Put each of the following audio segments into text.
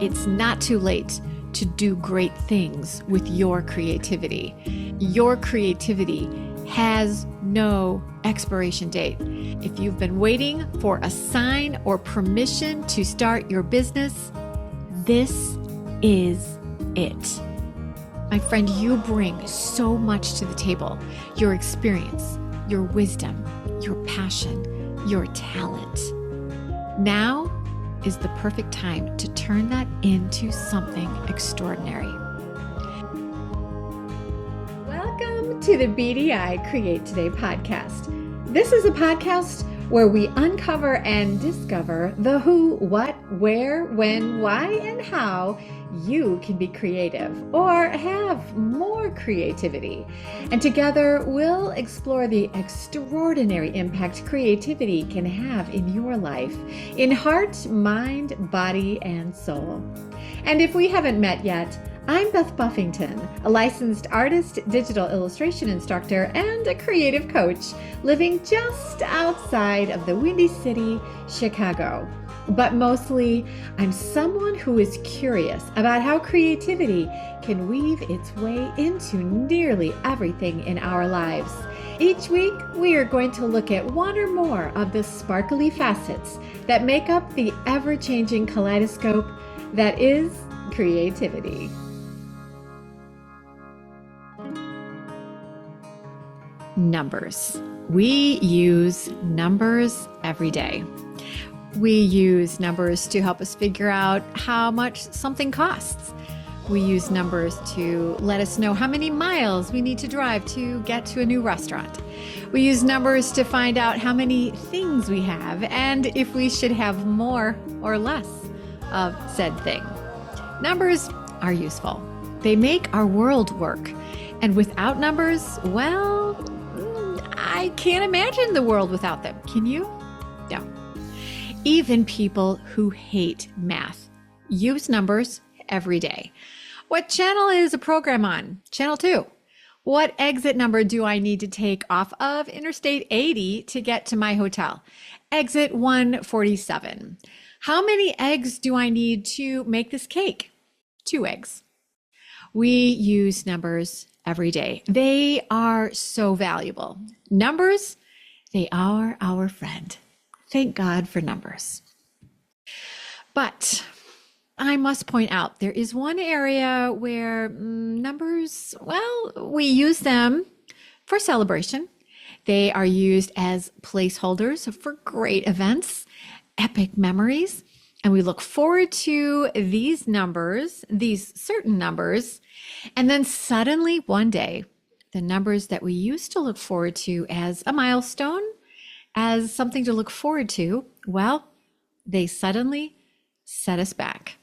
It's not too late to do great things with your creativity. Your creativity has no expiration date. If you've been waiting for a sign or permission to start your business, this is it. My friend, you bring so much to the table. Your experience, your wisdom, your passion, your talent. Now is the perfect time to turn that into something extraordinary. Welcome to the BDI Create Today podcast. This is a podcast where we uncover and discover the who, what, where, when, why, and how you can be creative or have more creativity. And together we'll explore the extraordinary impact creativity can have in your life, in heart, mind, body, and soul. And if we haven't met yet, I'm Beth Buffington, a licensed artist, digital illustration instructor, and a creative coach living just outside of the Windy City, Chicago. But mostly, I'm someone who is curious about how creativity can weave its way into nearly everything in our lives. Each week, we are going to look at one or more of the sparkly facets that make up the ever-changing kaleidoscope that is creativity. Numbers. We use numbers every day. We use numbers to help us figure out how much something costs. We use numbers to let us know how many miles we need to drive to get to a new restaurant. We use numbers to find out how many things we have and if we should have more or less of said thing. Numbers are useful. They make our world work. And without numbers, well, I can't imagine the world without them. Can you? No. Even people who hate math use numbers every day. What channel is a program on? Channel 2. What exit number do I need to take off of Interstate 80 to get to my hotel? Exit 147. How many eggs do I need to make this cake? 2 eggs. We use numbers every day. They are so valuable. Numbers, they are our friend. Thank God for numbers. But I must point out there is one area where numbers, well, we use them for celebration. They are used as placeholders for great events, epic memories, and we look forward to these numbers, these certain numbers, and then suddenly one day, the numbers that we used to look forward to as a milestone, as something to look forward to, well, they suddenly set us back.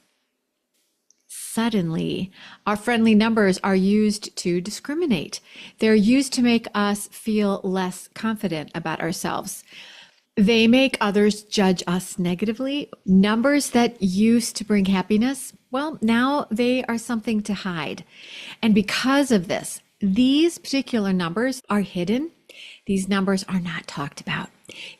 Suddenly, our friendly numbers are used to discriminate. They're used to make us feel less confident about ourselves. They make others judge us negatively. Numbers that used to bring happiness, well, now they are something to hide. And because of this, these particular numbers are hidden. These numbers are not talked about.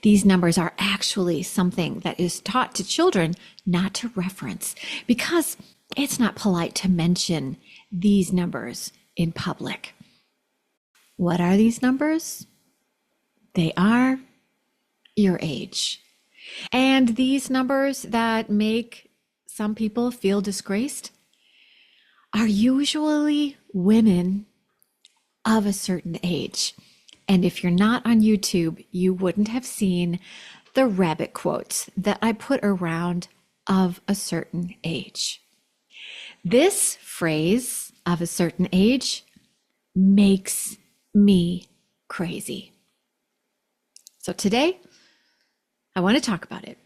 These numbers are actually something that is taught to children not to reference because it's not polite to mention these numbers in public. What are these numbers? They are your age. And these numbers that make some people feel disgraced are usually women of a certain age. And if you're not on YouTube, you wouldn't have seen the rabbit quotes that I put around of a certain age. This phrase of a certain age makes me crazy. So today, I want to talk about it.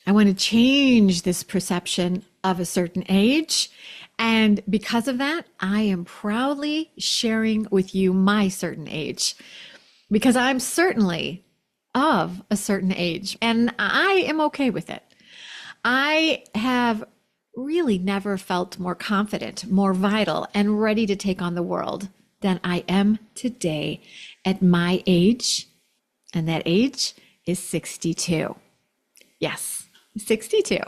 I want to change this perception of a certain age. And because of that, I am proudly sharing with you my certain age, because I'm certainly of a certain age and I am okay with it. I have really never felt more confident, more vital, and ready to take on the world than I am today at my age. And that age is 62. Yes, 62.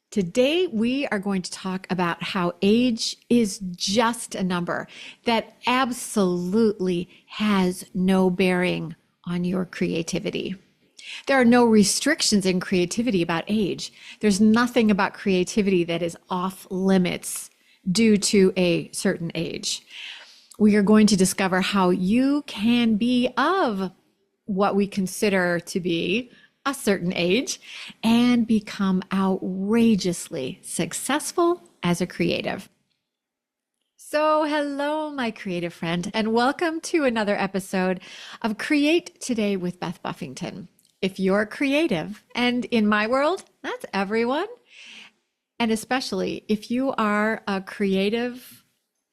Today, we are going to talk about how age is just a number that absolutely has no bearing on your creativity. There are no restrictions in creativity about age. There's nothing about creativity that is off limits due to a certain age. We are going to discover how you can be of what we consider to be a certain age and become outrageously successful as a creative. So, hello, my creative friend, and welcome to another episode of Create Today with Beth Buffington. If you're creative, and in my world, that's everyone, and especially if you are a creative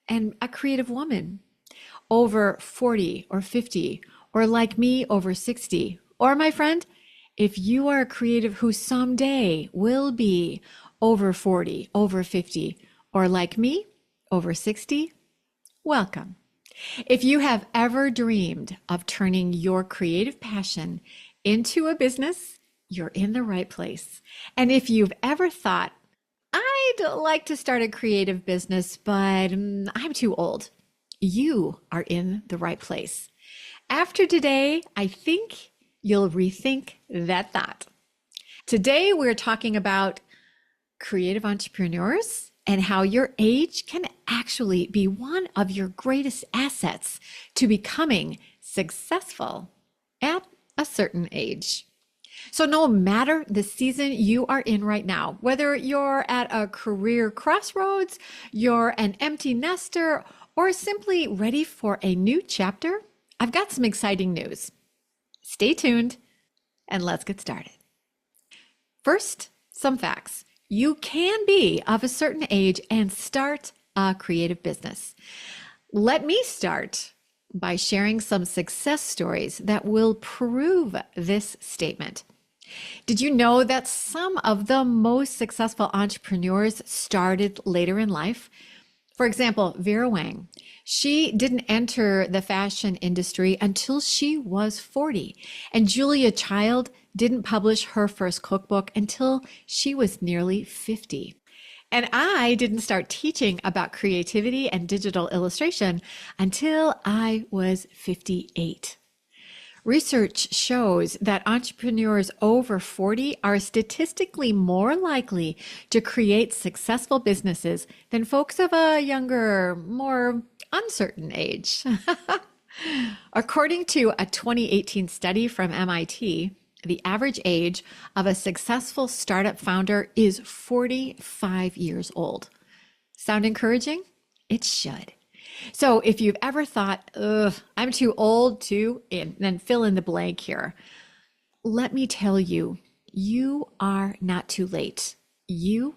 and a creative woman over 40 or 50, or like me, over 60, or my friend, if you are a creative who someday will be over 40, over 50, or like me, over 60, welcome. If you have ever dreamed of turning your creative passion into a business, you're in the right place. And if you've ever thought, I'd like to start a creative business, but I'm too old, you are in the right place. After today, I think you'll rethink that thought. Today, we're talking about creative entrepreneurs and how your age can actually be one of your greatest assets to becoming successful at a certain age. So no matter the season you are in right now, whether you're at a career crossroads, you're an empty nester, or simply ready for a new chapter, I've got some exciting news. Stay tuned and let's get started. First, some facts. You can be of a certain age and start a creative business. Let me start by sharing some success stories that will prove this statement. Did you know that some of the most successful entrepreneurs started later in life? For example, Vera Wang. She didn't enter the fashion industry until she was 40. And Julia Child didn't publish her first cookbook until she was nearly 50. And I didn't start teaching about creativity and digital illustration until I was 58. Research shows that entrepreneurs over 40 are statistically more likely to create successful businesses than folks of a younger, more uncertain age. According to a 2018 study from MIT, the average age of a successful startup founder is 45 years old. Sound encouraging? It should. So if you've ever thought, I'm too old to, and then fill in the blank here, let me tell you, you are not too late. You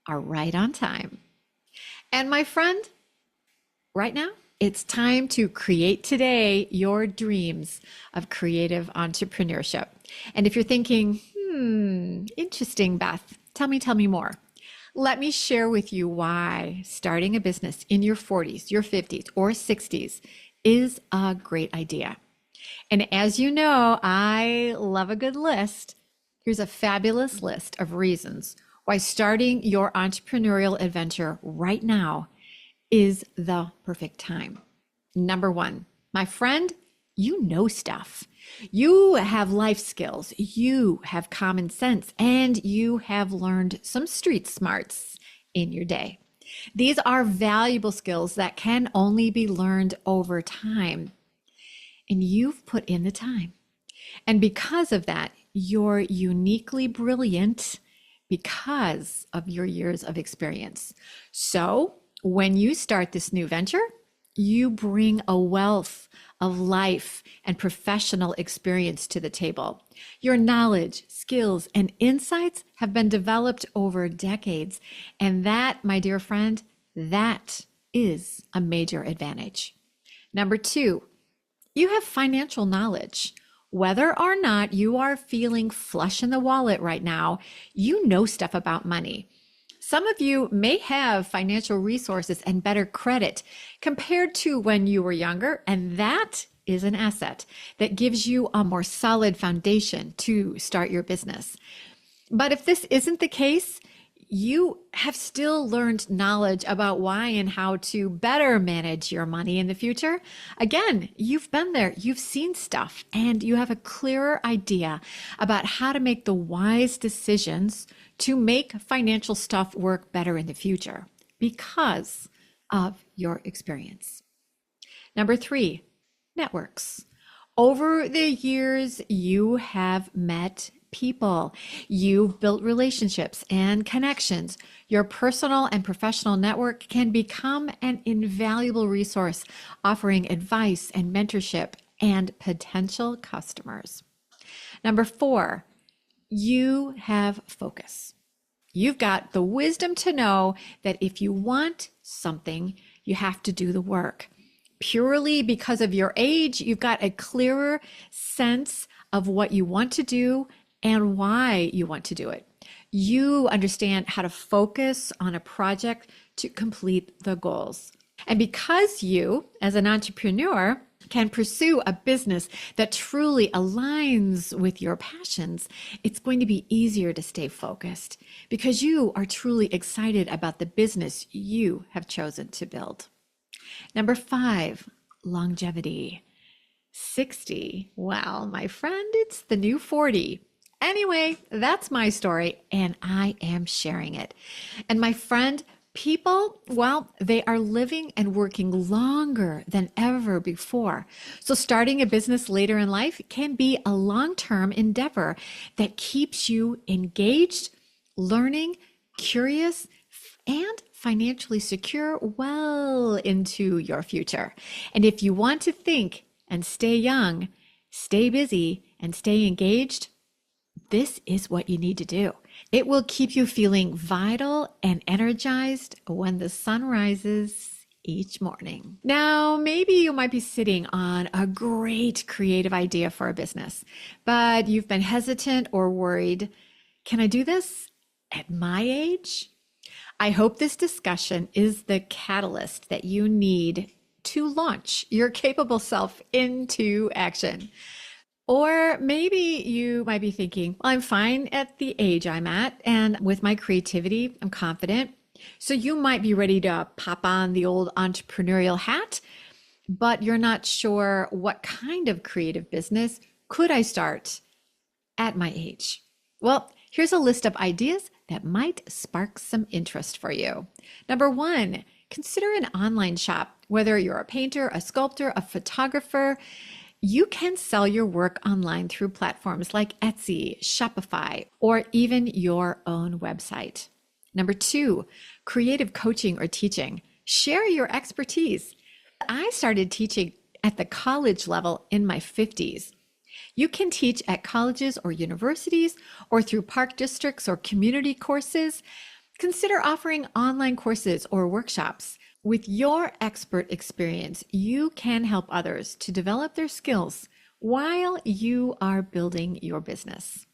are right on time. And my friend, right now, it's time to create today your dreams of creative entrepreneurship. And if you're thinking, interesting, Beth, tell me more. Let me share with you why starting a business in your 40s, your 50s, or 60s is a great idea. And as you know, I love a good list. Here's a fabulous list of reasons why starting your entrepreneurial adventure right now is the perfect time. Number one, my friend, you know stuff. You have life skills, you have common sense, and you have learned some street smarts in your day. These are valuable skills that can only be learned over time. And you've put in the time. And because of that, you're uniquely brilliant because of your years of experience. So when you start this new venture, you bring a wealth of life and professional experience to the table. Your knowledge, skills, and insights have been developed over decades. And that, my dear friend, that is a major advantage. Number two, you have financial knowledge. Whether or not you are feeling flush in the wallet right now, you know stuff about money. Some of you may have financial resources and better credit compared to when you were younger, and that is an asset that gives you a more solid foundation to start your business. But if this isn't the case, you have still learned knowledge about why and how to better manage your money in the future. Again, you've been there, you've seen stuff, and you have a clearer idea about how to make the wise decisions to make financial stuff work better in the future because of your experience. Number 3, networks. Over the years, you have met people. You've built relationships and connections. Your personal and professional network can become an invaluable resource, offering advice and mentorship and potential customers. Number 4, you have focus. You've got the wisdom to know that if you want something, you have to do the work. Purely because of your age, you've got a clearer sense of what you want to do and why you want to do it. You understand how to focus on a project to complete the goals. And because you, as an entrepreneur, can pursue a business that truly aligns with your passions, it's going to be easier to stay focused because you are truly excited about the business you have chosen to build. Number 5, longevity. 60. Well, my friend, it's the new 40. Anyway, that's my story, and I am sharing it. And my friend, people, well, they are living and working longer than ever before. So starting a business later in life can be a long-term endeavor that keeps you engaged, learning, curious, and financially secure well into your future. And if you want to think and stay young, stay busy, and stay engaged, this is what you need to do. It will keep you feeling vital and energized when the sun rises each morning. Now, maybe you might be sitting on a great creative idea for a business, but you've been hesitant or worried. Can I do this at my age? I hope this discussion is the catalyst that you need to launch your capable self into action. Or maybe you might be thinking, well, I'm fine at the age I'm at, and with my creativity, I'm confident. So you might be ready to pop on the old entrepreneurial hat, but you're not sure what kind of creative business could I start at my age. Well, here's a list of ideas that might spark some interest for you. Number 1, consider an online shop. Whether you're a painter, a sculptor, a photographer, you can sell your work online through platforms like Etsy, Shopify, or even your own website. Number 2, creative coaching or teaching. Share your expertise. I started teaching at the college level in my 50s. You can teach at colleges or universities or through park districts or community courses. Consider offering online courses or workshops. With your expert experience, you can help others to develop their skills while you are building your business.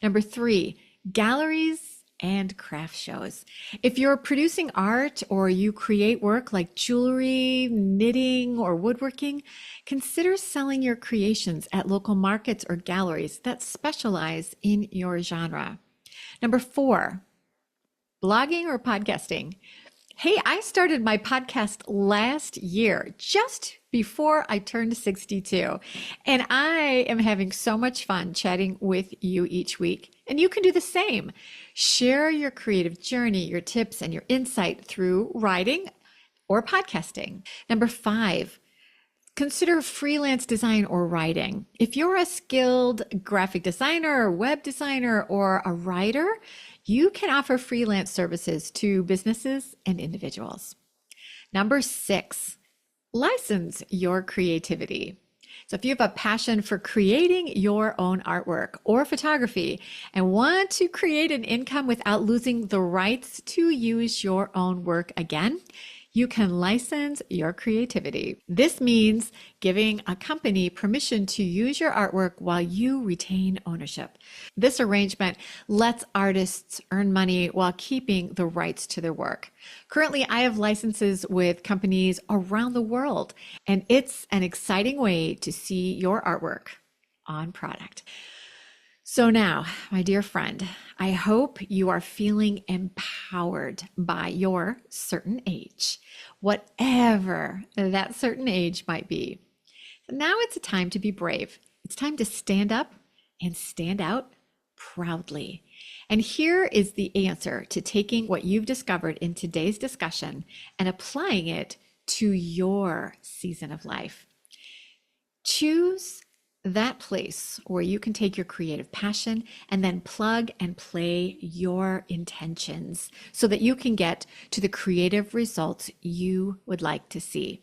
Number 3, galleries and craft shows. If you're producing art or you create work like jewelry, knitting, or woodworking, consider selling your creations at local markets or galleries that specialize in your genre. Number 4, blogging or podcasting. Hey, I started my podcast last year, just before I turned 62, and I am having so much fun chatting with you each week. And you can do the same. Share your creative journey, your tips, and your insight through writing or podcasting. Number 5, consider freelance design or writing. If you're a skilled graphic designer, web designer, or a writer, you can offer freelance services to businesses and individuals. Number 6, license your creativity. So if you have a passion for creating your own artwork or photography and want to create an income without losing the rights to use your own work again, you can license your creativity. This means giving a company permission to use your artwork while you retain ownership. This arrangement lets artists earn money while keeping the rights to their work. Currently, I have licenses with companies around the world, and it's an exciting way to see your artwork on product. So now, my dear friend, I hope you are feeling empowered by your certain age, whatever that certain age might be. Now it's a time to be brave. It's time to stand up and stand out proudly. And here is the answer to taking what you've discovered in today's discussion and applying it to your season of life. Choose that place where you can take your creative passion and then plug and play your intentions so that you can get to the creative results you would like to see.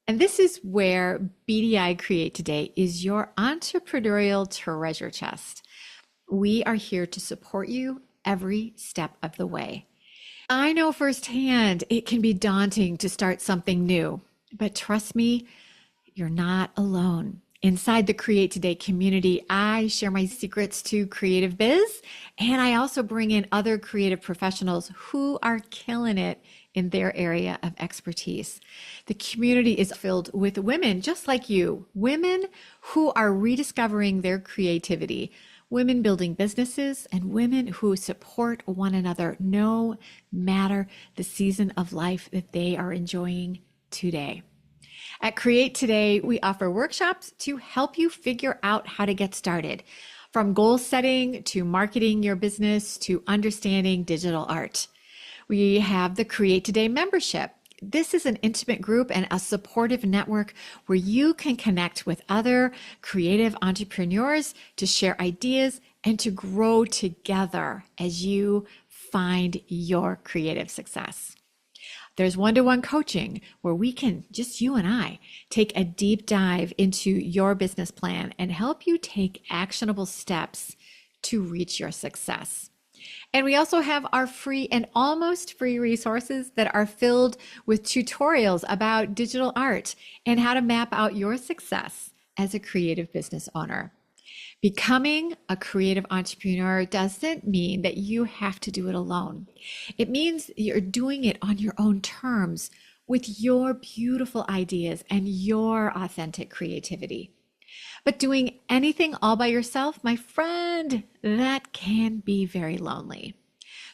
And this is where BDI Create Today is your entrepreneurial treasure chest. We are here to support you every step of the way. I know firsthand it can be daunting to start something new, but trust me, you're not alone. Inside the Create Today community, I share my secrets to creative biz, and I also bring in other creative professionals who are killing it in their area of expertise. The community is filled with women just like you, women who are rediscovering their creativity, women building businesses, and women who support one another no matter the season of life that they are enjoying today. At Create Today, we offer workshops to help you figure out how to get started, from goal setting to marketing your business to understanding digital art. We have the Create Today membership. This is an intimate group and a supportive network where you can connect with other creative entrepreneurs to share ideas and to grow together as you find your creative success. There's one-to-one coaching where we can, just you and I, take a deep dive into your business plan and help you take actionable steps to reach your success. And we also have our free and almost free resources that are filled with tutorials about digital art and how to map out your success as a creative business owner. Becoming a creative entrepreneur doesn't mean that you have to do it alone. It means you're doing it on your own terms with your beautiful ideas and your authentic creativity. But doing anything all by yourself, my friend, that can be very lonely.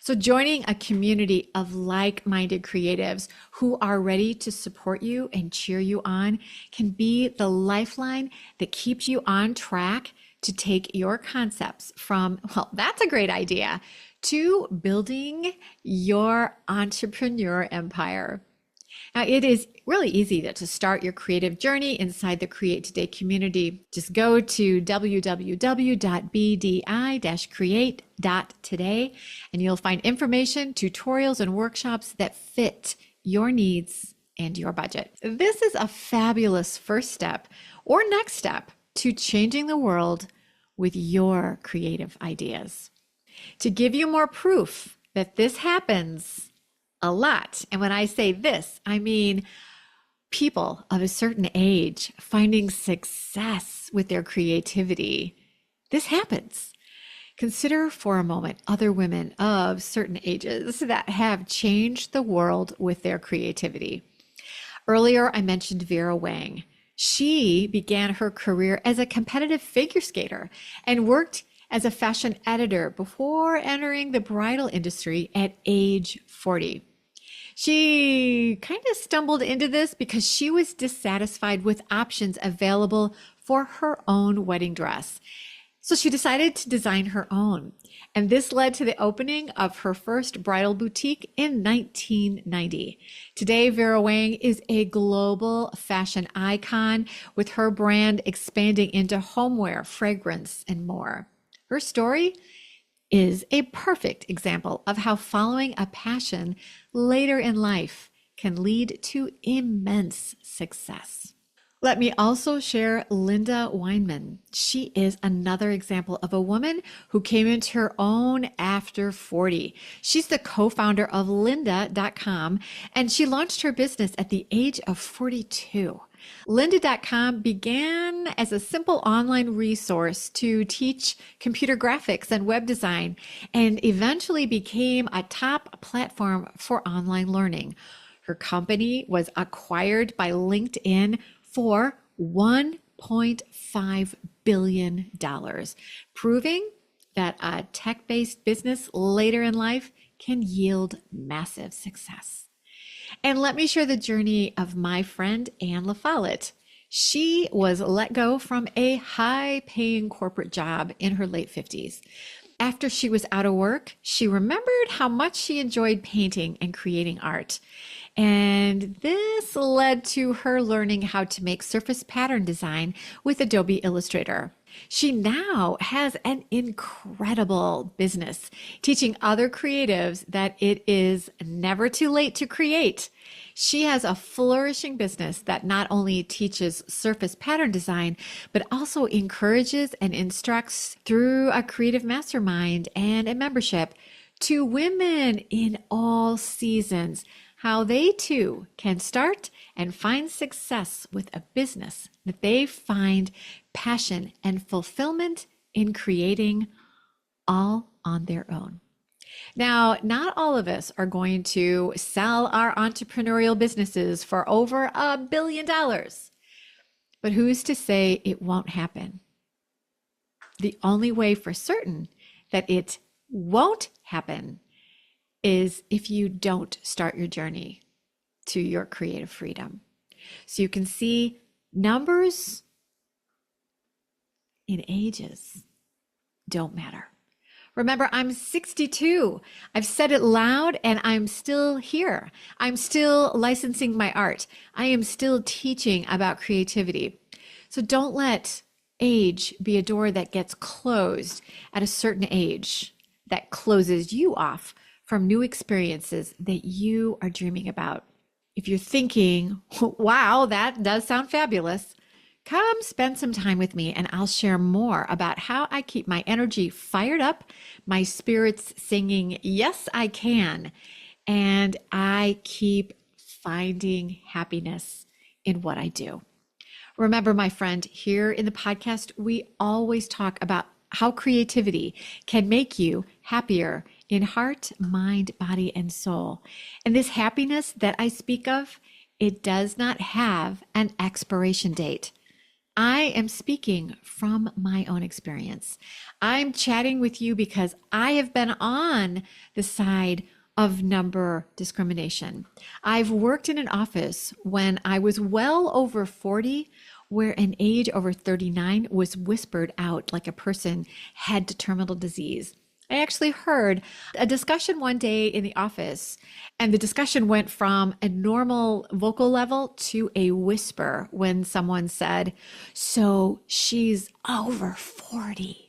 So joining a community of like-minded creatives who are ready to support you and cheer you on can be the lifeline that keeps you on track to take your concepts from, well, that's a great idea, to building your entrepreneur empire. Now, it is really easy to start your creative journey inside the Create Today community. Just go to www.bdi-create.today and you'll find information, tutorials, and workshops that fit your needs and your budget. This is a fabulous first step or next step to changing the world with your creative ideas. To give you more proof that this happens a lot, and when I say this, I mean people of a certain age finding success with their creativity. This happens. Consider for a moment other women of certain ages that have changed the world with their creativity. Earlier, I mentioned Vera Wang. She began her career as a competitive figure skater and worked as a fashion editor before entering the bridal industry at age 40. She kind of stumbled into this because she was dissatisfied with options available for her own wedding dress. So she decided to design her own. And this led to the opening of her first bridal boutique in 1990. Today, Vera Wang is a global fashion icon with her brand expanding into homeware, fragrance, and more. Her story is a perfect example of how following a passion later in life can lead to immense success. Let me also share Linda Weinman. She is another example of a woman who came into her own after 40. She's the co-founder of lynda.com, and she launched her business at the age of 42. Lynda.com began as a simple online resource to teach computer graphics and web design, and eventually became a top platform for online learning. Her company was acquired by LinkedIn for $1.5 billion, proving that a tech-based business later in life can yield massive success. And let me share the journey of my friend Anne LaFollette. She was let go from a high-paying corporate job in her late 50s. After she was out of work, she remembered how much she enjoyed painting and creating art. And this led to her learning how to make surface pattern design with Adobe Illustrator. She now has an incredible business teaching other creatives that it is never too late to create. She has a flourishing business that not only teaches surface pattern design, but also encourages and instructs through a creative mastermind and a membership to women in all seasons how they too can start and find success with a business that they find passion and fulfillment in creating all on their own. Now, not all of us are going to sell our entrepreneurial businesses for over $1 billion, but who's to say it won't happen? The only way for certain that it won't happen is if you don't start your journey to your creative freedom. So you can see numbers in ages don't matter. Remember, I'm 62. I've said it loud and I'm still here. I'm still licensing my art. I am still teaching about creativity. So don't let age be a door that gets closed at a certain age that closes you off from new experiences that you are dreaming about. If you're thinking, wow, that does sound fabulous, come spend some time with me and I'll share more about how I keep my energy fired up, my spirits singing, yes, I can, and I keep finding happiness in what I do. Remember, my friend, here in the podcast, we always talk about how creativity can make you happier in heart, mind, body, and soul. And this happiness that I speak of, it does not have an expiration date. I am speaking from my own experience. I'm chatting with you because I have been on the side of number discrimination. I've worked in an office when I was well over 40, where an age over 39 was whispered out like a person had terminal disease. I actually heard a discussion one day in the office, and the discussion went from a normal vocal level to a whisper when someone said, "So she's over 40.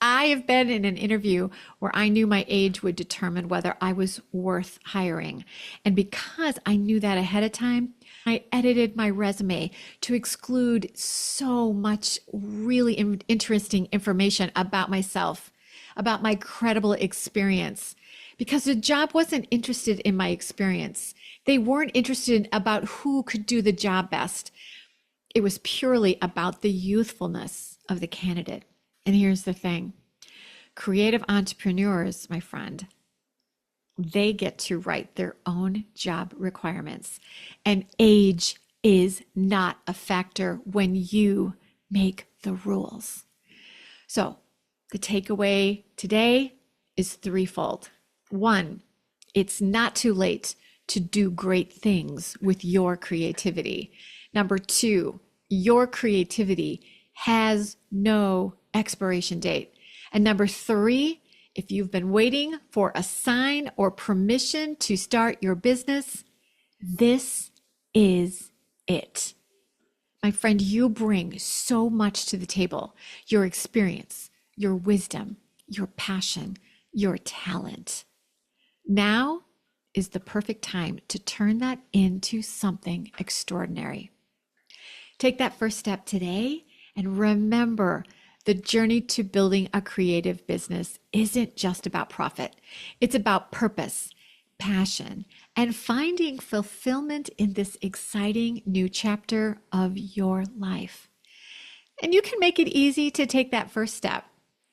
I have been in an interview where I knew my age would determine whether I was worth hiring. And because I knew that ahead of time, I edited my resume to exclude so much really interesting information about myself, about my credible experience, because the job wasn't interested in my experience. They weren't interested about who could do the job best. It was purely about the youthfulness of the candidate. And here's the thing. Creative entrepreneurs, my friend, they get to write their own job requirements. And age is not a factor when you make the rules. So the takeaway today is threefold. One, it's not too late to do great things with your creativity. Number two, your creativity has no expiration date. And number three, if you've been waiting for a sign or permission to start your business, this is it. My friend, you bring so much to the table: your experience, your wisdom, your passion, your talent. Now is the perfect time to turn that into something extraordinary. Take that first step today, and remember, the journey to building a creative business isn't just about profit. It's about purpose, passion, and finding fulfillment in this exciting new chapter of your life. And you can make it easy to take that first step.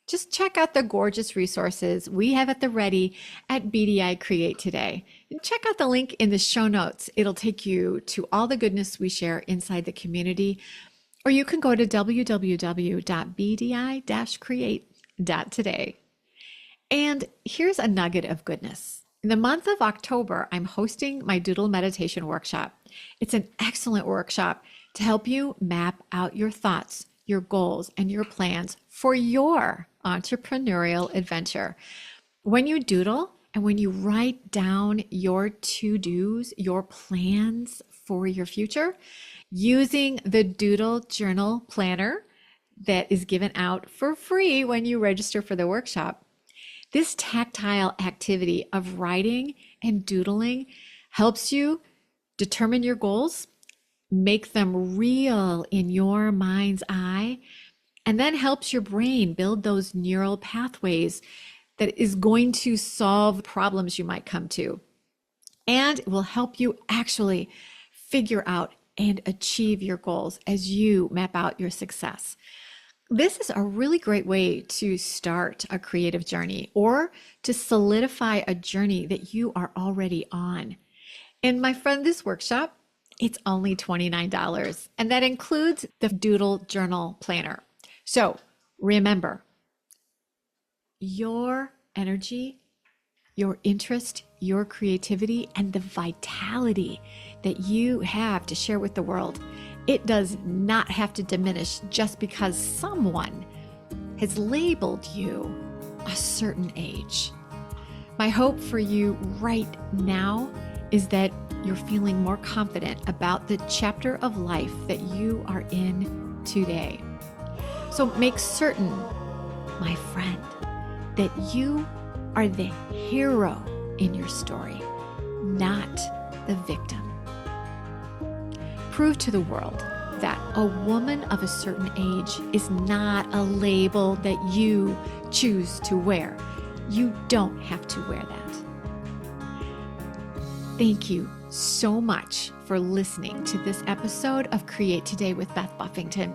Just check out the gorgeous resources we have at the ready at BDI Create.today. And check out the link in the show notes. It'll take you to all the goodness we share inside the community. or you can go to www.bdi-create.today. And here's a nugget of goodness. In the month of October, I'm hosting my Doodle meditation workshop. It's an excellent workshop to help you map out your thoughts, your goals, and your plans for your entrepreneurial adventure. When you doodle and when you write down your to-dos, your plans for your future, using the Doodle Journal Planner that is given out for free when you register for the workshop, this tactile activity of writing and doodling helps you determine your goals, make them real in your mind's eye, and then helps your brain build those neural pathways that is going to solve problems you might come to. And it will help you actually figure out and achieve your goals as you map out your success. This is a really great way to start a creative journey or to solidify a journey that you are already on. And my friend, this workshop, it's only $29, and that includes the Doodle Journal Planner. So remember, your energy, your interest, your creativity, and the vitality that you have to share with the world, it does not have to diminish just because someone has labeled you a certain age. My hope for you right now is that you're feeling more confident about the chapter of life that you are in today. So make certain, my friend, that you are the hero in your story, not the victim. Prove to the world that a woman of a certain age is not a label that you choose to wear. You don't have to wear that. Thank you so much for listening to this episode of Create Today with Beth Buffington.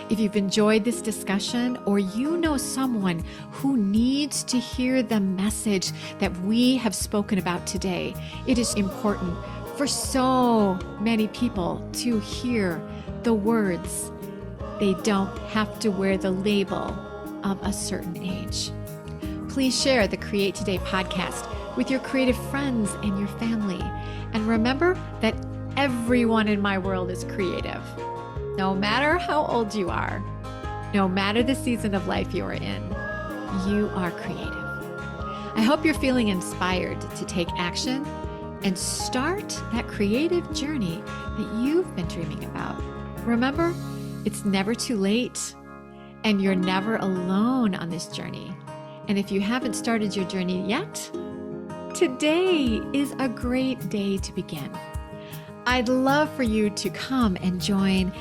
If you've enjoyed this discussion, or you know someone who needs to hear the message that we have spoken about today, it is important for so many people to hear the words, they don't have to wear the label of a certain age. Please share the Create Today podcast with your creative friends and your family. And remember that everyone in my world is creative. No matter how old you are, no matter the season of life you are in, you are creative. I hope you're feeling inspired to take action and start that creative journey that you've been dreaming about. Remember, it's never too late, and you're never alone on this journey. And if you haven't started your journey yet, today is a great day to begin. I'd love for you to come and join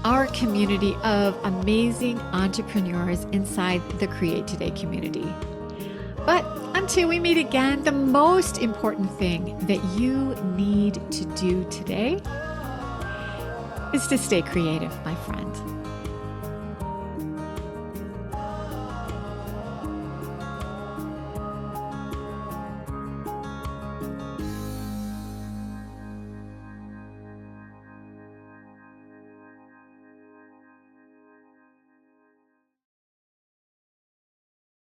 our community of amazing entrepreneurs inside the Create Today community. But until we meet again, the most important thing that you need to do today is to stay creative, my friend.